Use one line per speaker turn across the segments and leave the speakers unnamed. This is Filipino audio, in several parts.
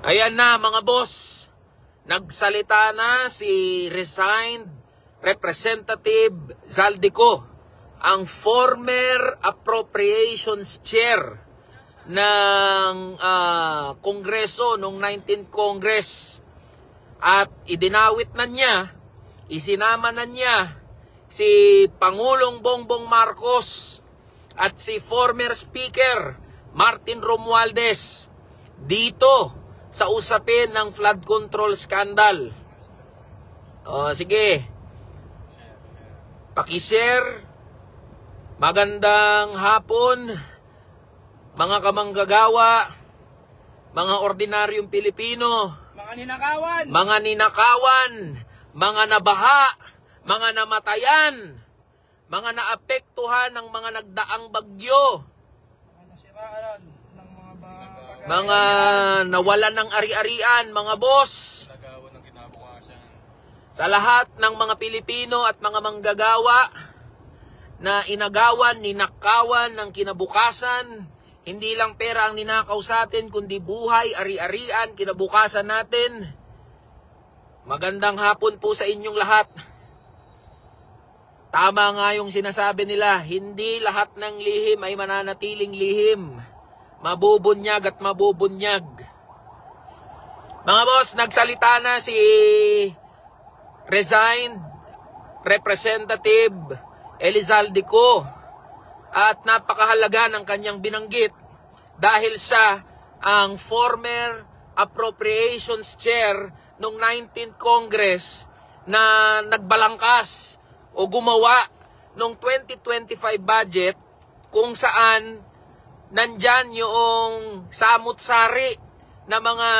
Ayan na mga boss, nagsalita na si resigned Representative Zaldico, ang former Appropriations Chair ng Kongreso noong 19th Congress. At idinawit na niya, isinama na niya si Pangulong Bongbong Marcos at si former Speaker Martin Romualdez dito sa usapin ng flood control scandal. Sige, pakishare. Magandang hapon mga kamanggagawa, mga ordinaryong Pilipino, mga ninakawan, mga nabaha, mga namatayan, mga naapektuhan ng mga nagdaang bagyo, mga nawalan ng ari-arian, mga boss. Sa lahat ng mga Pilipino at mga manggagawa na inagawan, ninakawan ng kinabukasan, hindi lang pera ang ninakaw sa atin, kundi buhay, ari-arian, kinabukasan natin. Magandang hapon po sa inyong lahat. Tama nga yung sinasabi nila, hindi lahat ng lihim ay mananatiling lihim. Mabubunyag at mabubunyag. Mga boss, nagsalita na si resigned Representative Zaldico at napakahalaga ng kanyang binanggit dahil siya ang former Appropriations Chair noong 19th Congress na nagbalangkas o gumawa noong 2025 budget kung saan nandyan yung samut-sari na mga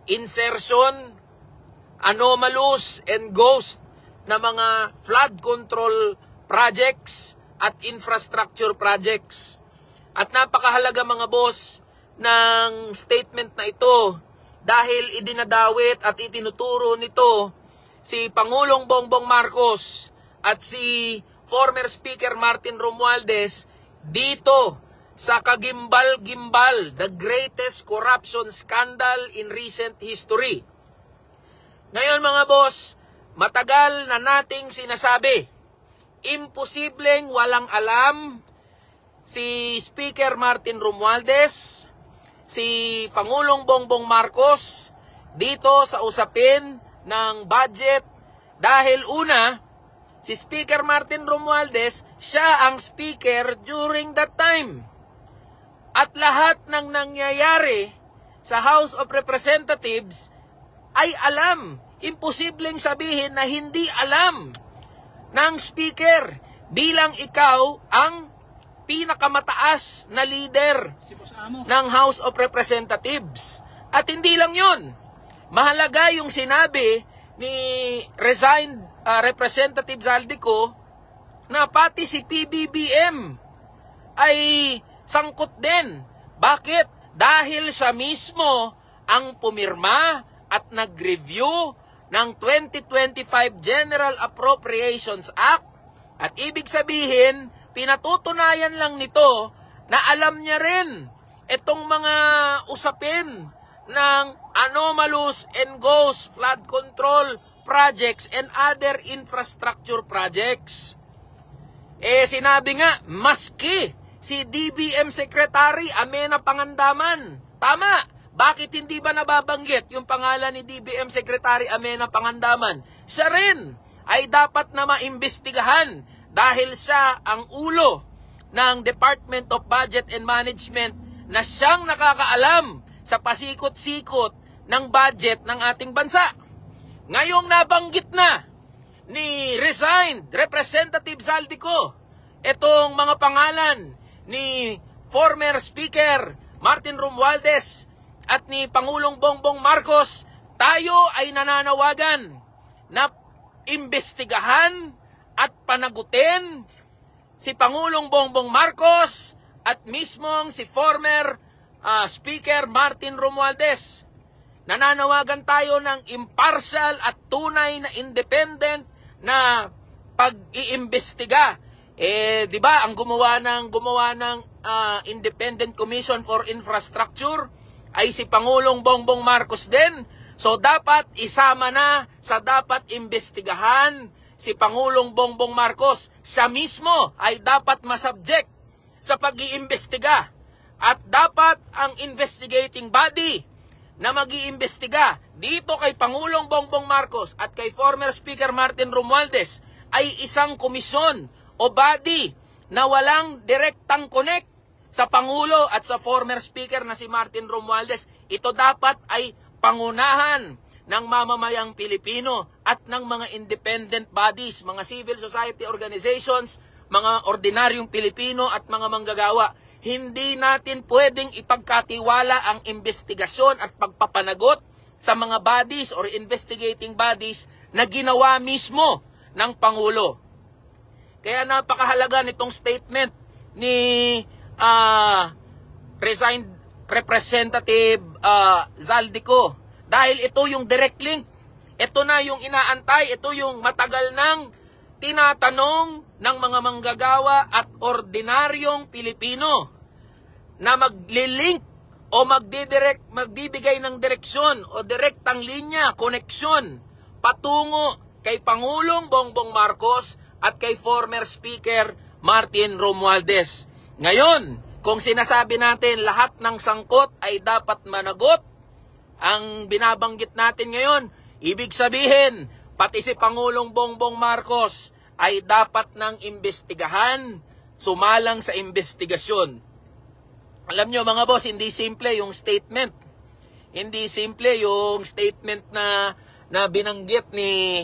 insertion, anomalous and ghost na mga flood control projects at infrastructure projects. At napakahalaga mga boss ng statement na ito dahil idinadawit at itinuturo nito si Pangulong Bongbong Marcos at si former Speaker Martin Romualdez dito sa kagimbal-gimbal, the greatest corruption scandal in recent history. Ngayon mga boss, matagal na nating sinasabi, imposibleng walang alam si Speaker Martin Romualdez, si Pangulong Bongbong Marcos dito sa usapin ng budget dahil una, si Speaker Martin Romualdez, siya ang speaker during that time. At lahat ng nangyayari sa House of Representatives ay alam. Imposibleng sabihin na hindi alam ng speaker bilang ikaw ang pinakamataas na leader ng House of Representatives. At hindi lang yun. Mahalaga yung sinabi ni resigned Representative Zaldico na pati si PBBM ay sangkot din. Bakit? Dahil siya mismo ang pumirma at nag-review ng 2025 General Appropriations Act. At ibig sabihin, pinatutunayan lang nito na alam niya rin itong mga usapin ng anomalous and ghost flood control projects and other infrastructure projects. Sinabi nga, maski si DBM Secretary Amenah Pangandaman. Tama, bakit hindi ba nababanggit yung pangalan ni DBM Secretary Amenah Pangandaman? Siya rin ay dapat na maimbestigahan dahil siya ang ulo ng Department of Budget and Management na siyang nakakaalam sa pasikot-sikot ng budget ng ating bansa. Ngayong nabanggit na ni resigned Representative Zaldico itong mga pangalan ni former Speaker Martin Romualdez at ni Pangulong Bongbong Marcos, tayo ay nananawagan na imbestigahan at panagutin si Pangulong Bongbong Marcos at mismong si former Speaker Martin Romualdez. Nananawagan tayo ng impartial at tunay na independent na pag-iimbestiga. Di ba, ang gumawa ng Independent Commission for Infrastructure ay si Pangulong Bongbong Marcos din. So dapat isama na sa dapat imbestigahan si Pangulong Bongbong Marcos. Siya mismo ay dapat masubject sa pag-iimbestiga. At dapat ang investigating body na mag-iimbestiga dito kay Pangulong Bongbong Marcos at kay former Speaker Martin Romualdez ay isang komisyon o body na walang direktang connect sa Pangulo at sa former Speaker na si Martin Romualdez. Ito dapat ay pangunahan ng mamamayang Pilipino at ng mga independent bodies, mga civil society organizations, mga ordinaryong Pilipino at mga manggagawa. Hindi natin pwedeng ipagkatiwala ang investigasyon at pagpapanagot sa mga bodies or investigating bodies na ginawa mismo ng Pangulo. Kaya napakahalaga nitong statement ni resigned Representative Zaldico. Dahil ito yung direct link. Ito na yung inaantay. Ito yung matagal nang tinatanong ng mga manggagawa at ordinaryong Pilipino na maglilink o magbibigay ng direksyon o direktang linya, koneksyon patungo kay Pangulong Bongbong Marcos at kay former Speaker Martin Romualdez. Ngayon, kung sinasabi natin lahat ng sangkot ay dapat managot, ang binabanggit natin ngayon, ibig sabihin, pati si Pangulong Bongbong Marcos ay dapat nang imbestigahan, sumalang sa investigasyon. Alam nyo mga boss, hindi simple yung statement. Hindi simple yung statement na binanggit ni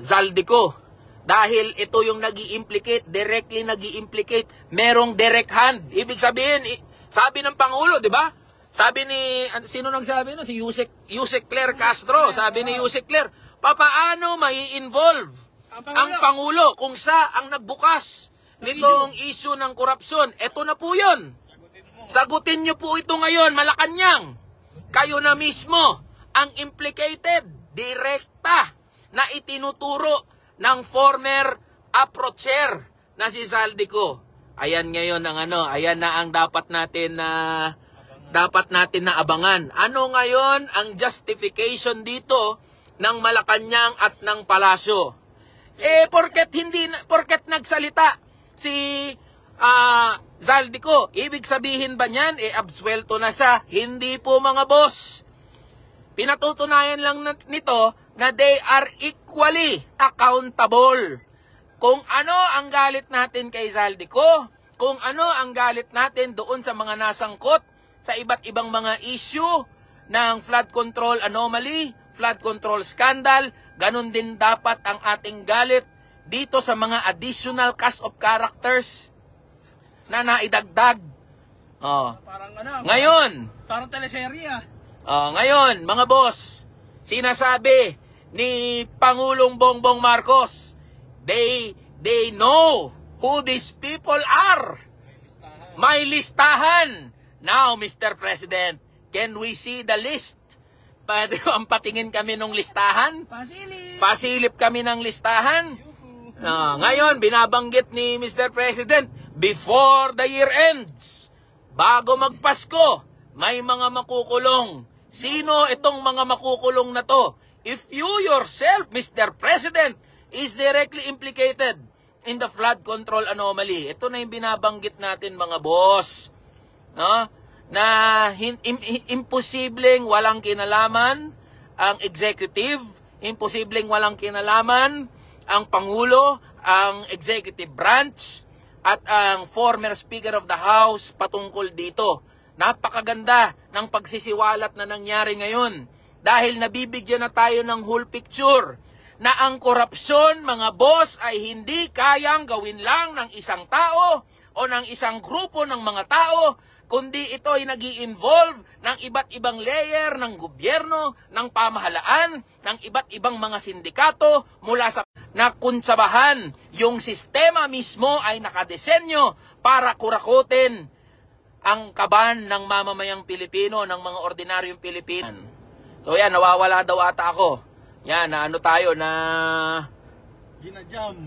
Zaldico. Dahil ito yung nag-i-implicate, directly nag-i-implicate, merong direct hand. Ibig sabihin, sabi ng Pangulo, di ba? Sabi ni, sino nagsabi no? Si Yusek Claire Castro. Sabi ni Yusek Claire, papaano mai-involve ang Pangulo kung siya ang nagbukas nitong issue ng korupsyon? Ito na po yun. Sagutin nyo po ito ngayon, Malacanang. Kayo na mismo ang implicated, direkta, na itinuturo ng former approacher na si Zaldico. Ayan ngayon ang ayan na ang dapat natin na abangan. Ano ngayon ang justification dito ng Malacanang at ng Palasyo? Porket nagsalita si Zaldico, ibig sabihin ba niyan absuelto na siya? Hindi po mga boss. Pinatutunayan lang nito na they are equally accountable. Kung ano ang galit natin kay Zaldico, kung ano ang galit natin doon sa mga nasangkot sa iba't ibang mga issue ng flood control anomaly, flood control scandal, ganun din dapat ang ating galit dito sa mga additional cast of characters na naidagdag.
Parang
ngayon,
parang teleserye.
Ngayon, mga boss, sinasabi ni Pangulong Bongbong Marcos, they know who these people are. May listahan. Now, Mr. President, can we see the list? Pwede ang patingin kami ng listahan? Pasilip kami ng listahan? Ngayon, binabanggit ni Mr. President, before the year ends, bago magpasko, may mga makukulong. Sino itong mga makukulong na to? If you yourself, Mr. President, is directly implicated in the flood control anomaly. Ito na yung binabanggit natin mga boss. No? Na imposibleng walang kinalaman ang executive, imposibleng walang kinalaman ang Pangulo, ang executive branch, at ang former Speaker of the House patungkol dito. Napakaganda ng pagsisiwalat na nangyari ngayon dahil nabibigyan na tayo ng whole picture na ang korupsyon, mga boss, ay hindi kayang gawin lang ng isang tao o ng isang grupo ng mga tao, kundi ito ay nag-i-involve ng iba't ibang layer ng gobyerno, ng pamahalaan, ng iba't ibang mga sindikato mula sa nakunsabahan. Yung sistema mismo ay nakadesenyo para kurakutin ang kaban ng mamamayang Pilipino, ng mga ordinaryong Pilipino. So yan, nawawala daw ata ako. Yan, na tayo na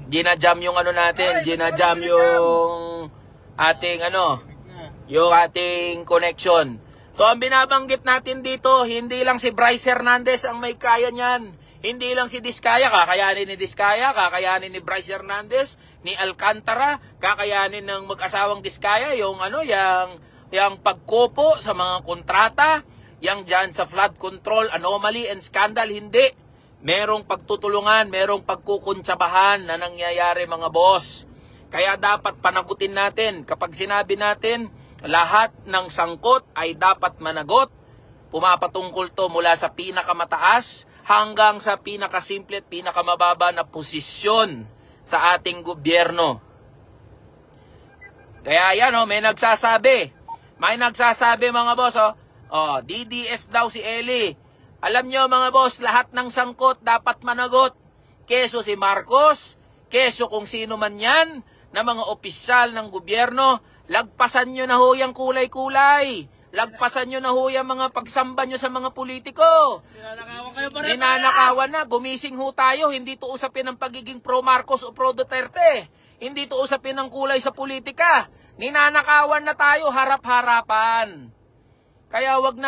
ginajam yung natin, ginajam yung ating yung ating connection. So ang binabanggit natin dito, hindi lang si Bryce Hernandez ang may kaya niyan. Hindi lang si Diskaya, kakayanin ni Diskaya, kakayanin ni Bryce Hernandez, ni Alcantara, kakayanin ng mag-asawang Diskaya, yung pagkopo sa mga kontrata, yung dyan sa flood control, anomaly and scandal, hindi. Merong pagtutulungan, merong pagkukuntsabahan na nangyayari mga boss. Kaya dapat panagutin natin. Kapag sinabi natin, lahat ng sangkot ay dapat managot, pumapatungkol to mula sa pinakamataas hanggang sa pinakasimple at pinakamababa na posisyon sa ating gobyerno. Kaya yan, may nagsasabi. May nagsasabi mga boss, DDS daw si Eli. Alam nyo mga boss, lahat ng sangkot dapat managot. Keso si Marcos, keso kung sino man yan, na mga opisyal ng gobyerno, lagpasan nyo na ho yung kulay-kulay. Lagpasan nyo na ho yung mga pagsamba nyo sa mga politiko.
Ninanakawan kayo pa rin.
Ninanakawan na. Gumising ho tayo. Hindi to usapin ng pagiging pro-Marcos o pro-Duterte. Hindi to usapin ng kulay sa politika. Ninanakawan na tayo harap-harapan. Kaya wag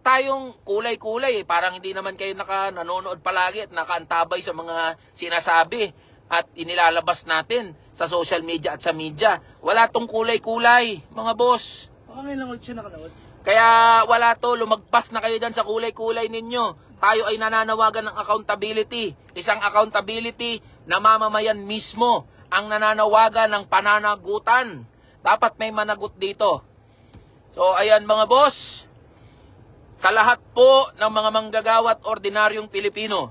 tayong kulay-kulay. Parang hindi naman kayo nanonood palagi at nakaantabay sa mga sinasabi at inilalabas natin sa social media at sa media. Wala tong kulay-kulay, mga boss.
Baka ngayon lang ulit siya nakanood.
Kaya wala to, lumagpas na kayo dyan sa kulay-kulay ninyo. Tayo ay nananawagan ng accountability. Isang accountability na mamamayan mismo ang nananawagan ng pananagutan. Dapat may managot dito. So ayan mga boss, sa lahat po ng mga manggagawa at ordinaryong Pilipino,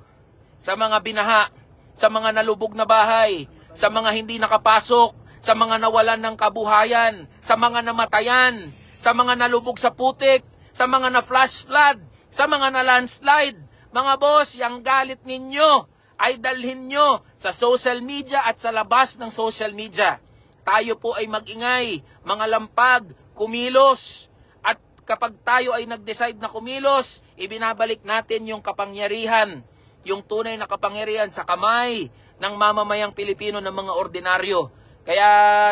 sa mga binaha, sa mga nalubog na bahay, sa mga hindi nakapasok, sa mga nawalan ng kabuhayan, sa mga namatayan, sa mga nalubog sa putik, sa mga na-flash flood, sa mga na-landslide. Mga boss, yung galit ninyo ay dalhin nyo sa social media at sa labas ng social media. Tayo po ay mag-ingay, mga lampag, kumilos. At kapag tayo ay nag-decide na kumilos, ibinabalik natin yung kapangyarihan, yung tunay na kapangyarihan sa kamay ng mamamayang Pilipino ng mga ordinaryo. Kaya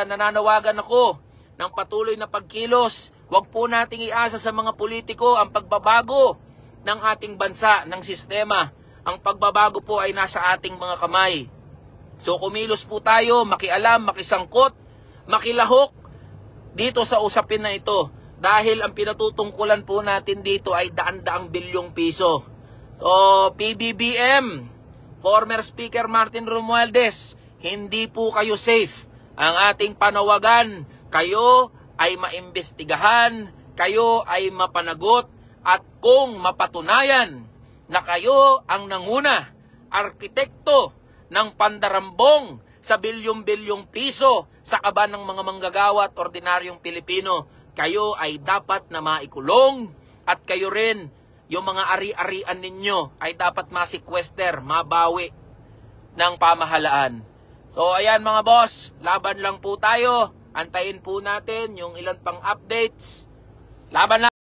nananawagan ako ng patuloy na pagkilos. Huwag po nating iasa sa mga politiko ang pagbabago ng ating bansa, ng sistema. Ang pagbabago po ay nasa ating mga kamay. So kumilos po tayo, makialam, makisangkot, makilahok dito sa usapin na ito. Dahil ang pinatutungkulan po natin dito ay daan-daang bilyong piso. So PBBM, former Speaker Martin Romualdez, hindi po kayo safe. Ang ating panawagan, kayo ay maimbestigahan, kayo ay mapanagot, at kung mapatunayan na kayo ang nanguna, arkitekto ng pandarambong sa bilyong-bilyong piso sa kaban ng mga manggagawa at ordinaryong Pilipino, kayo ay dapat na maikulong, at kayo rin, yung mga ari-arian ninyo ay dapat masequester, mabawi ng pamahalaan. So ayan mga boss, laban lang po tayo. Antayin po natin yung ilan pang updates. Laban lang.